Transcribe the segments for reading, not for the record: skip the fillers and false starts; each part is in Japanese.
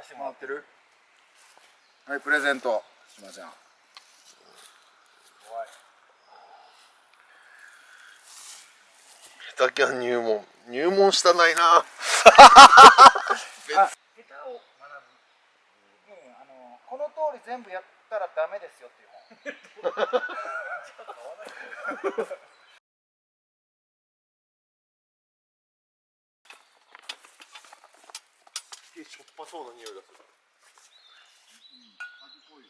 かしてもらってる。はい、プレゼントしまちゃん。下手キャン入門したないな。下手を学ぶ。この通り全部やったらダメですよっていう本。じゃあ買わない。しょっぱそうな匂いがする。味濃い。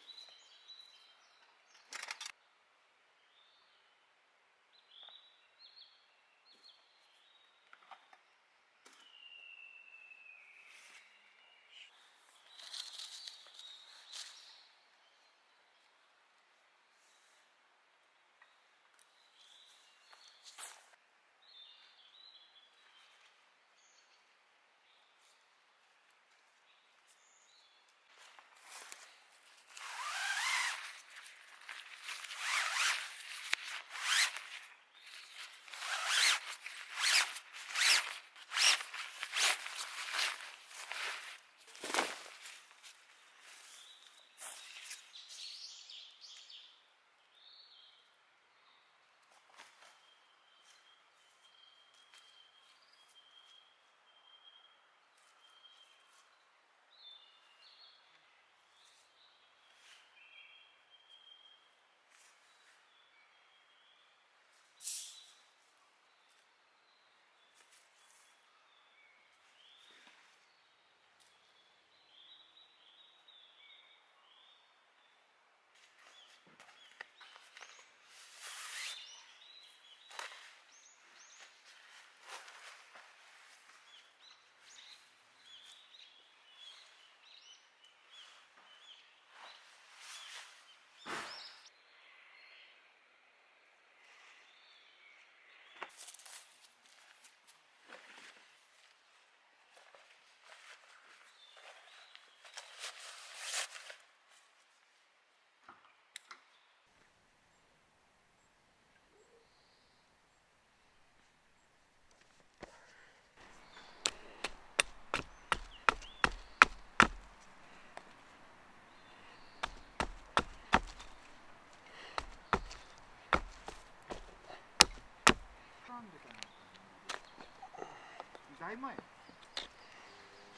だいぶ前。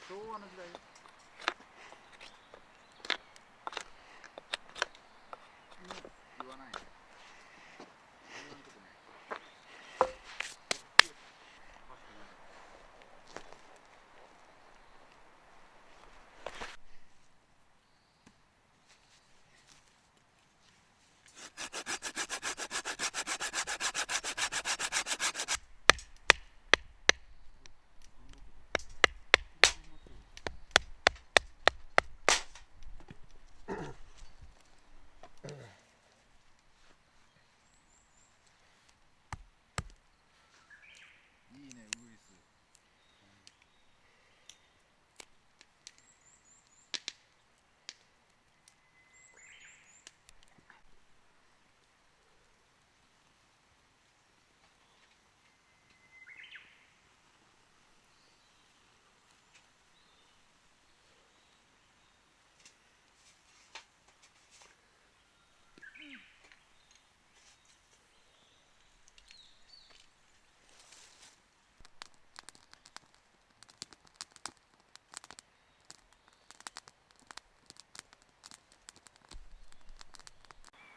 昭和の時代。言わない。言わんとこね。いいね、ウグイス。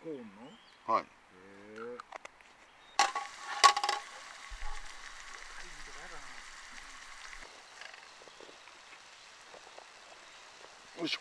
コーンの。はい。よいしょ。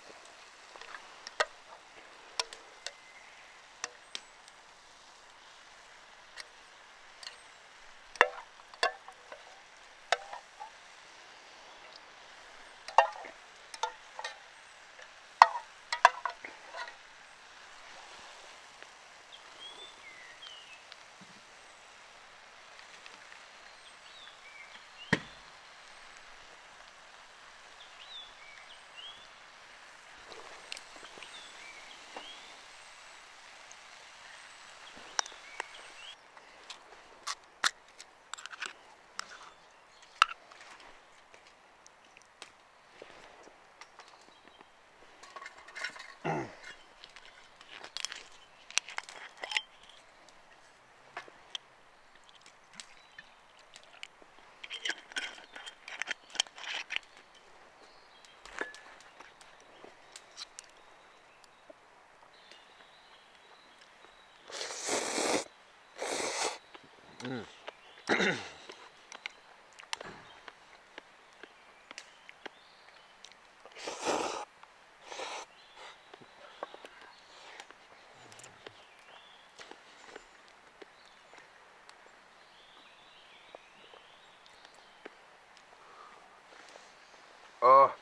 あ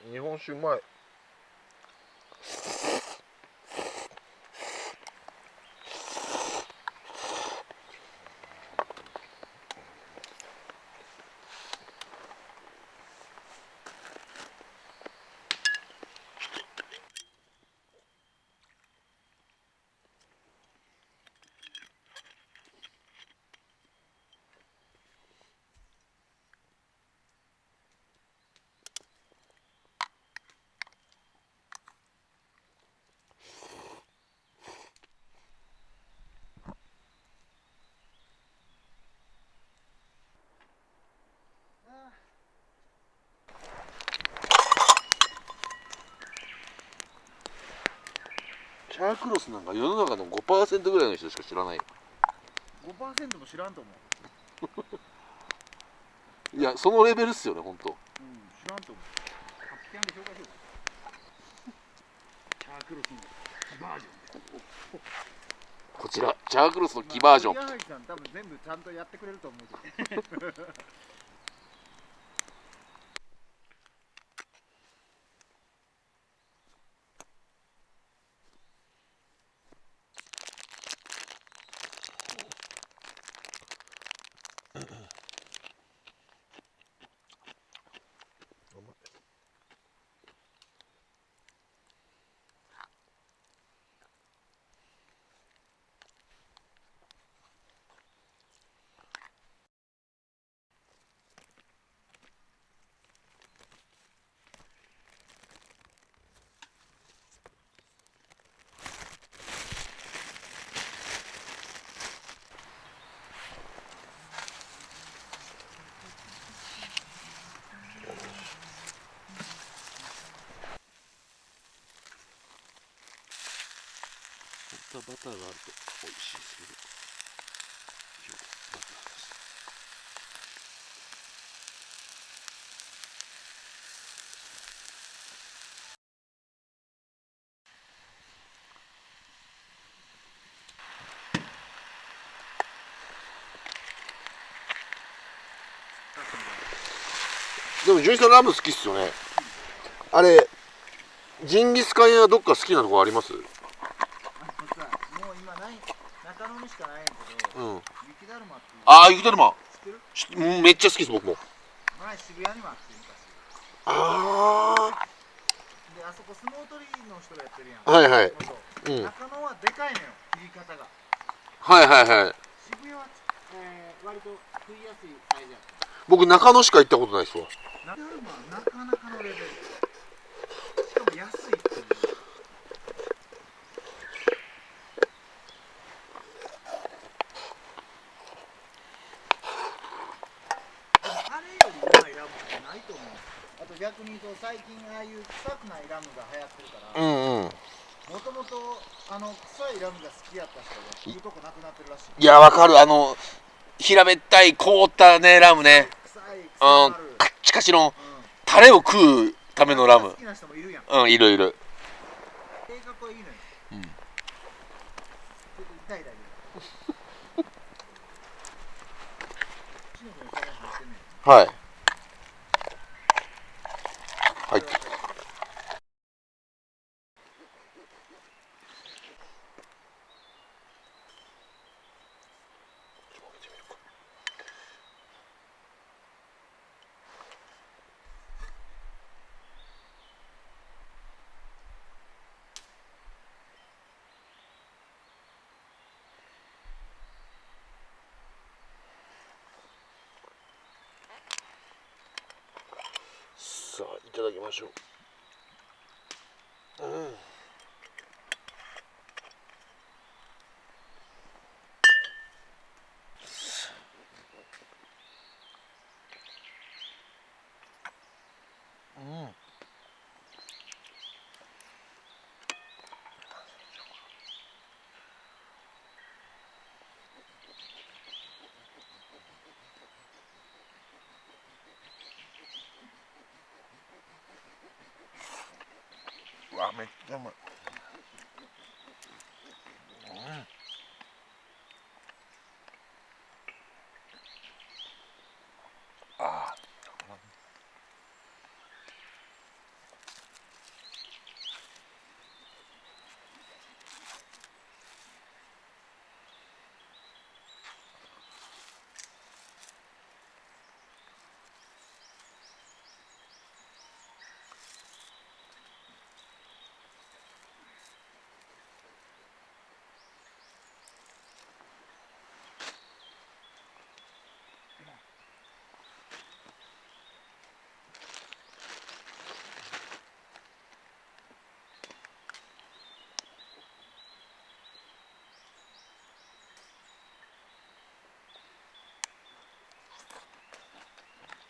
ー、日本酒うまい。チャークロスなんか世の中の 5% ぐらいの人しか知らないよ。5% も知らんと思う。いや、そのレベルっすよね、ほんと。知らんと思う。ハッピーアンで紹介しようか。チャークロスのバージョン。こちらチャークロスの木バージョン。宮崎さん多分全部ちゃんとやってくれると思うけど。バターがあると美味しいですけど。バターです。でも純一さんラム好きっすよね。あれジンギスカン屋どっか好きなとこあります？もう今ない、中野にしかないんやけど、うん。雪だるまっていう。ああ、雪だるま。知ってる？めっちゃ好きです僕も。前渋谷にもあって昔。あで、あそこ相撲取りの人がやってるやん。あ、はいはい。そううん。中野はでかいのよ、切り方が。はいはいはい。渋谷は、割と食いやすいサイズやった。僕中野しか行ったことないですわ。雪だるまはなかなかのレベル。しかも安いっていう。でもあれよりうまいラムってないと思う。あと逆に言うと最近ああいう臭くないラムが流行ってるから、うんうん。もともと臭いラムが好きやった人が食うとこなくなってるらしい。いや、わかる。平べったい凍ったねラムね。臭いうん。ある。カッチカチのうん。タレを食うためのラム。好きな人もいるやん。うん、いるいる。性格はいいのよ。うん。ちょっと痛いだけ。シノ君のカレー入ってんねん。はい。入ってる。さあいただきましょう。うん。うん。うわ、めっちゃうまい。うん。ああ。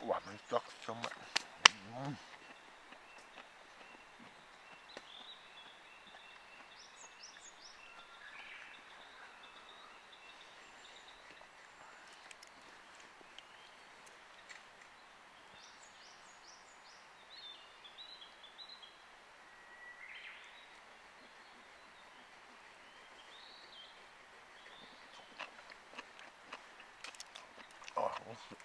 うわ、めちゃくちゃうまい。あ、おいしい。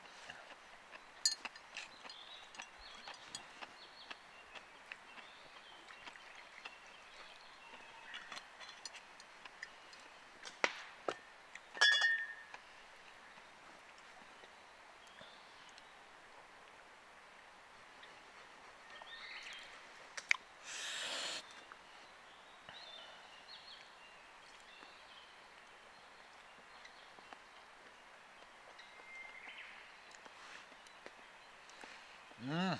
うん、う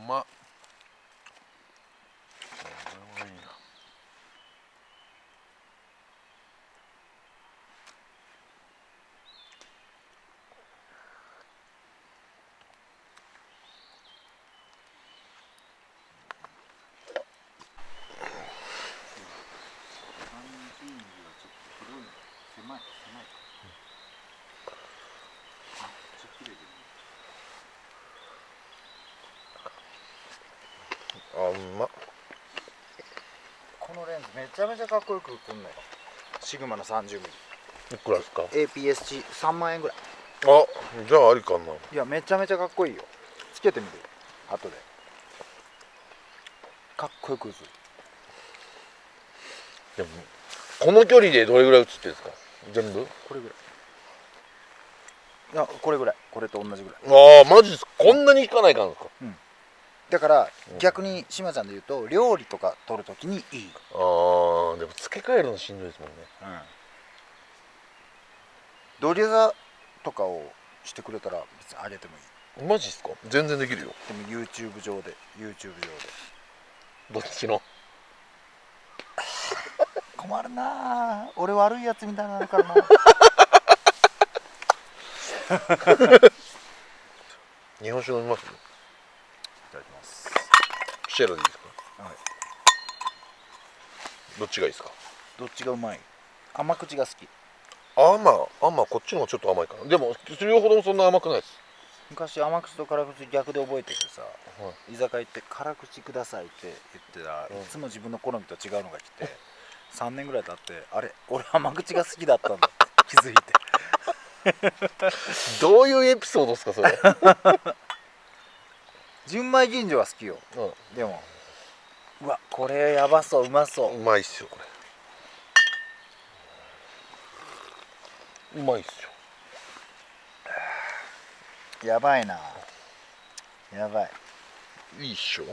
まっ。これはいいな。狭い。あ、ちょっと綺麗で。あ、うまっ。このレンズめちゃめちゃかっこよくくんのよ。シグマの 30mm。いくらですか？ APS-C3万円ぐらい。あ、じゃあありかな。いや、めちゃめちゃかっこいいよ。つけてみる。後で。かっこよく映る。でもこの距離でどれぐらい映ってるんですか？全部？これぐらい。いや、これぐらい。これと同じぐらい。ああ、マジですか？こんなに引かないかんですか？だから逆に島ちゃんで言うと料理とか撮るときにいい。ああ、でも付け替えるのしんどいですもんね。土下座とかをしてくれたら別にあげてもいい。マジっすか？全然できるよ。でも YouTube 上でどっちの？困るなあ、俺悪いやつみたいになるからな。日本酒飲みます？いただきます。シェラでいいですか？はい。どっちがいいですか？どっちがうまい？甘口が好き。甘こっちの方がちょっと甘いかな。でも両方ともそんな甘くないです。昔甘口と辛口逆で覚えててさ、居酒屋行って辛口くださいって言ってたら、いつも自分の好みと違うのが来て、3年ぐらい経ってあれ俺甘口が好きだったんだって気づいて。どういうエピソードですかそれ？純米吟醸は好きよ。でもうわこれやばそう、うまそう。うまいっすよこれ。うまいっすよ。やばいな、やばい。いいっしょ。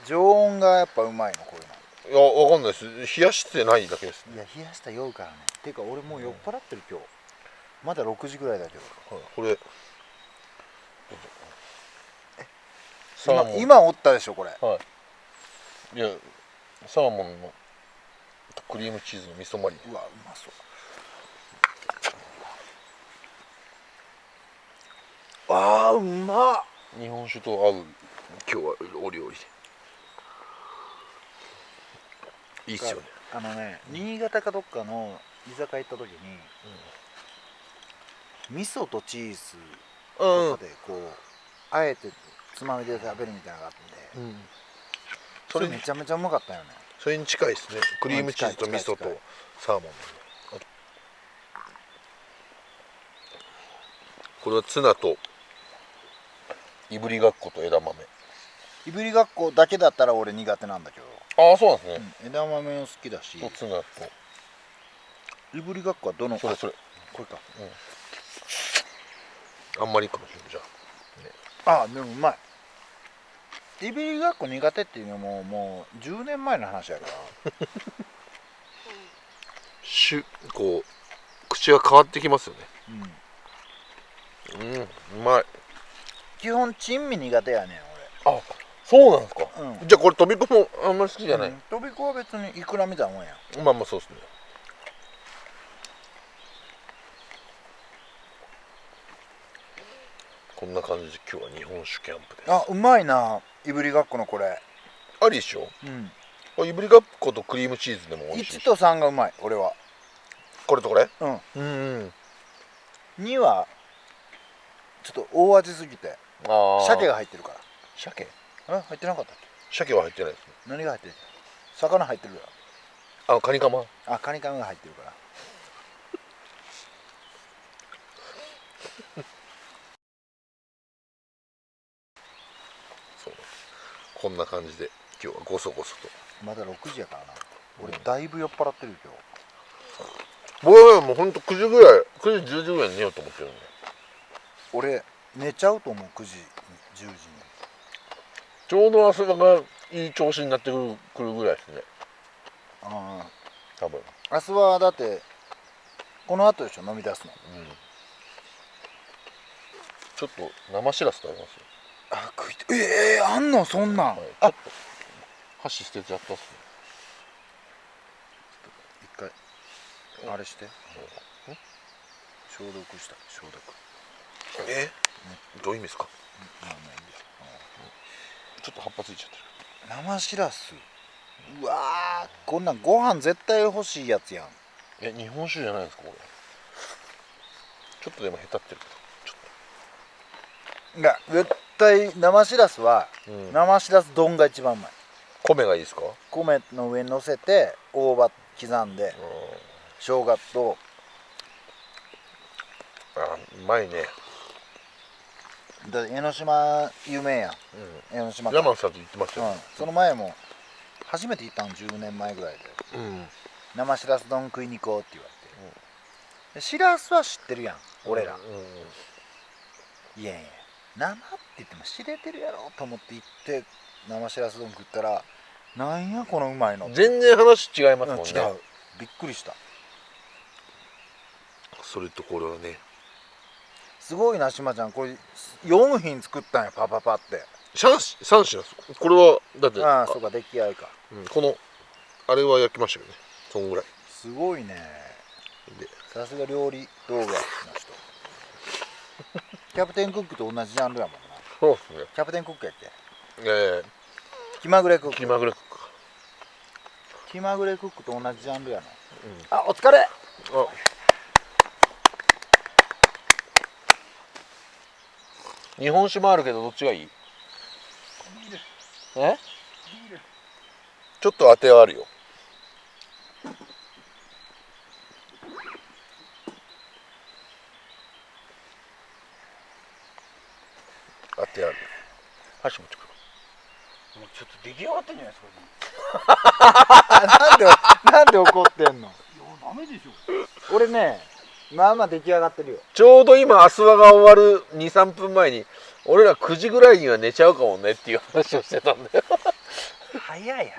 常温がやっぱうまいのこういうの。いや、わかんないです。冷やしてないだけです。いや冷やしたら酔うからね。ていうか俺もう酔っ払ってる今日。まだ6時ぐらいだけど。これサーモン。今おったでしょこれ。はい。いや、サーモンのクリームチーズの味噌マリネ。うわうまそう。あーうまっ。日本酒と合う今日はお料理でいいっすよね。新潟かどっかの居酒屋行った時に、味噌とチーズとかでこうあえてつまみで食べるみたいなのがあって、それめちゃめちゃうまかったよね。それに近いですね。クリームチーズと味噌とサーモン。これはツナといぶりがっこと枝豆。いぶりがっこだけだったら俺苦手なんだけど。ああ、そうなんですね。枝豆も好きだし。とツナといぶりがっこはどの？それこれか。あんまりいいかもしれないじゃあ。でもうまい。いぶりがっこ苦手っていうのももう10年前の話やから。こう口が変わってきますよね。うまい。基本珍味苦手やねん俺。あ、そうなんですか。じゃあこれとびこもあんまり好きじゃない。とびこは別にイクラみたいなもんや。まあそうですね。こんな感じで今日は日本酒キャンプです。あ、うまいないぶりがっこのこれ。ありでしょ。うん。いぶりがっことクリームチーズでも美味しいし。1と3がうまい俺は。これとこれ。うん。うん2はちょっと大味すぎてああ鮭が入ってるか鮭ら。入ってなかったっけ？鮭は入ってないですね。何が入ってる？魚入ってるよ。カニカマ。カニカマが入ってるから。そうこんな感じで今日はごそごそと。まだ6時やからな。俺だいぶ酔っ払ってるよ今日。僕はもうほんと9時ぐらい9時10時ぐらいに寝ようと思ってるんで。俺寝ちゃうと思う。9時10時に。ちょうど朝がいい調子になってくるぐらいですね。ああ、多分。明日はだってこの後でしょ飲み出すの。ちょっと生しらす食べますよ。食いてあんのそんなん、はい、ちょっと箸捨てちゃったっすね。一回あれして、消毒した消毒。どういう意味ですか。まあまあいいや。ちょっと葉っぱついちゃってる。生しらす、うわー、こんなんご飯絶対欲しいやつやん。日本酒じゃないですかこれ。ちょっとでも下手ってるけど。いや絶対生しらすは、生しらす丼が一番うまい。米がいいですか。米の上に乗せて大葉刻んで、生姜と。うまいね。だって江ノ島有名やん、江ノ島か。山さんと言ってましたよ、その前も初めて行ったの10年前ぐらいで、生しらす丼食いに行こうって言われて、でしらすは知ってるやん俺ら、いやいや生って言っても知れてるやろと思って行って生しらす丼食ったら、なんやこのうまいの。全然話違いますもんね。違う、びっくりした。それとこれはね、すごいな島ちゃん、これ4品作ったんやパパパって。3品これはだってそうか出来合いか、このあれは焼きましたけどね、そんぐらい。すごいね。でさすが料理動画の人。キャプテンクックと同じジャンルやもんな。そうですね。キャプテンクックやっけ。気まぐれクック。気まぐれクック。気まぐれクックと同じジャンルやな。お疲れ。日本酒もあるけどどっちがいい？ちょっと当てはあるよ。当てある。箸持ってくる。もうちょっと出来上がってんじゃないですか。なんで怒ってんの。いやダメでしょ。俺ね、まあまあ出来上がってるよ。ちょうど今アスワが終わる 2,3 分前に俺ら9時ぐらいには寝ちゃうかもねっていう話をしてたんだよ。早い。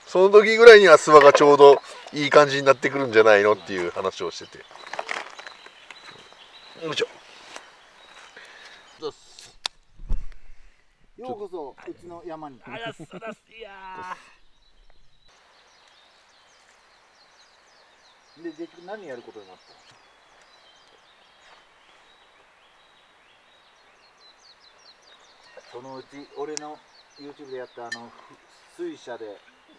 その時ぐらいにアスワがちょうどいい感じになってくるんじゃないのっていう話をしてて。よいしょ。ようこそうちの山に。いやで結局何やることになった？そのうち俺の YouTube でやった水車で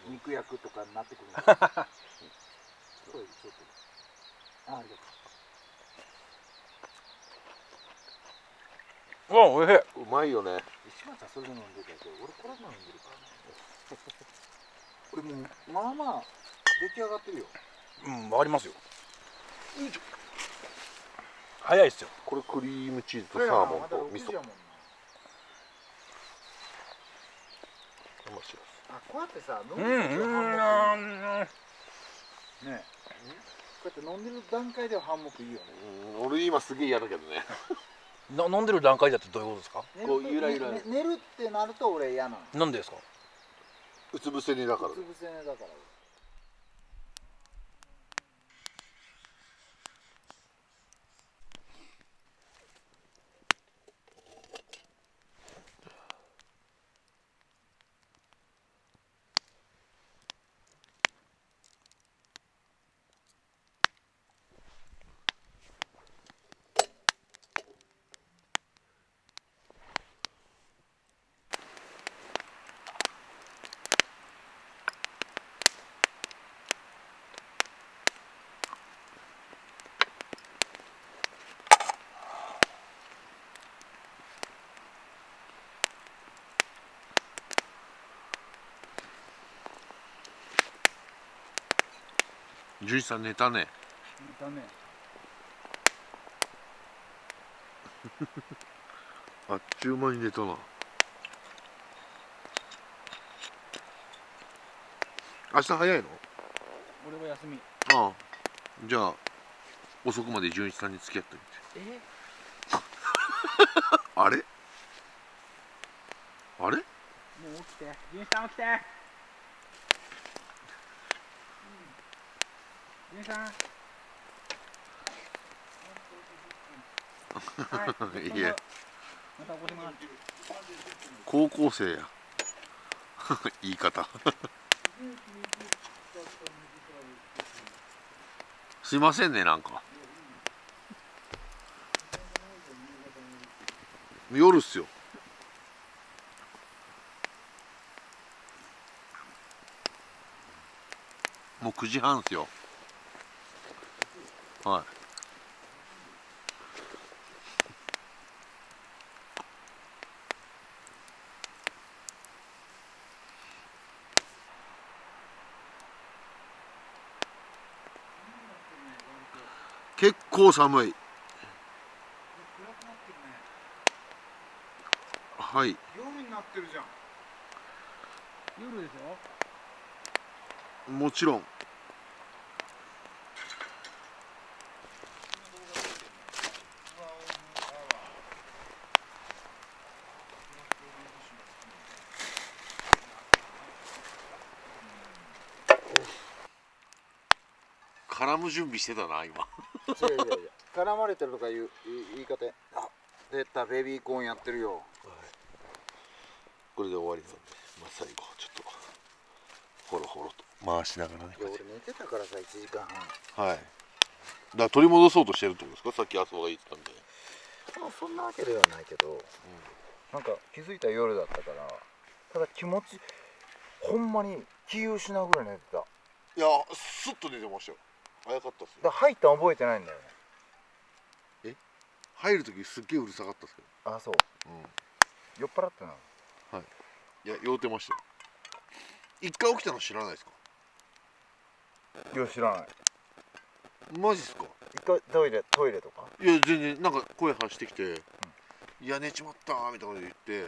肉焼くとかになってくるの。そういうちょっと。ありがとう。おいしい。うまいよね。石松はそれで飲んでたけど、俺これも飲んでるからね。俺もうまあまあ出来上がってるよ。わかりますよ。早いっすよ。これクリームチーズとサーモンと味噌。こうやってさ、飲んでるハンモクねえ、こうやって飲んでる段階ではハンモクいいよね。俺今すげえ嫌だけどね。飲んでる段階だってどういうことですか？こうゆらゆら寝るってなると俺嫌なの。なんでですか？うつ伏せにだから。うつ伏せだから。純一さん寝たね。だね。あっちゅう間に寝たな。明日早いの？俺は休み。ああ、じゃあ遅くまで純一さんに付き合ってみて。あれあれ？もう起きて。純一さん起きて。純一さん。はい。いえ、また起こします。高校生や。言い方。すいませんね、なんか。夜っすよ。もう9時半っすよ。はい。結構寒い。はい。夜になってるじゃん。夜でしょ。もちろん。絡む準備してたな今。違う違う違う。絡まれてるとかいう言い方。あ、出た、ベビーコーンやってるよ。これで終わりなんで、まあ、最後ちょっとホロホロと回しながらね。いや、俺寝てたからさ、1時間半。はい。だから取り戻そうとしてるってことですか？さっきあそこが言ってたんで。そんなわけではないけど、なんか気づいた夜だったから、ただ気持ち、ほんまに気失うぐらい寝てた。いや、スッと出てましたよ。早かったっすよ。入ったん覚えてないんだよね。入る時すっげえうるさかったっすけあ、そう。ど。酔っ払ってな。いや、酔うてましたよ。一回起きたの知らないですか？いや、知らない。マジっすか？一回トイレとか。いや、全然なんか声発してきて、いや寝ちまったーみたいなこと言って。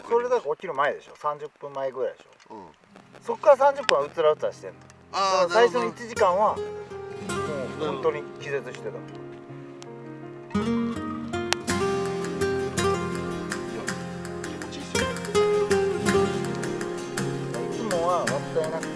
それだから起きる前でしょ。30分前ぐらいでしょ。うん。そっから30分はうつらうつらしてんの。ああ、最初のなるほど。 1時間はもう本当に気絶してた。気持ちいいっすよ。いつもはもったいなくて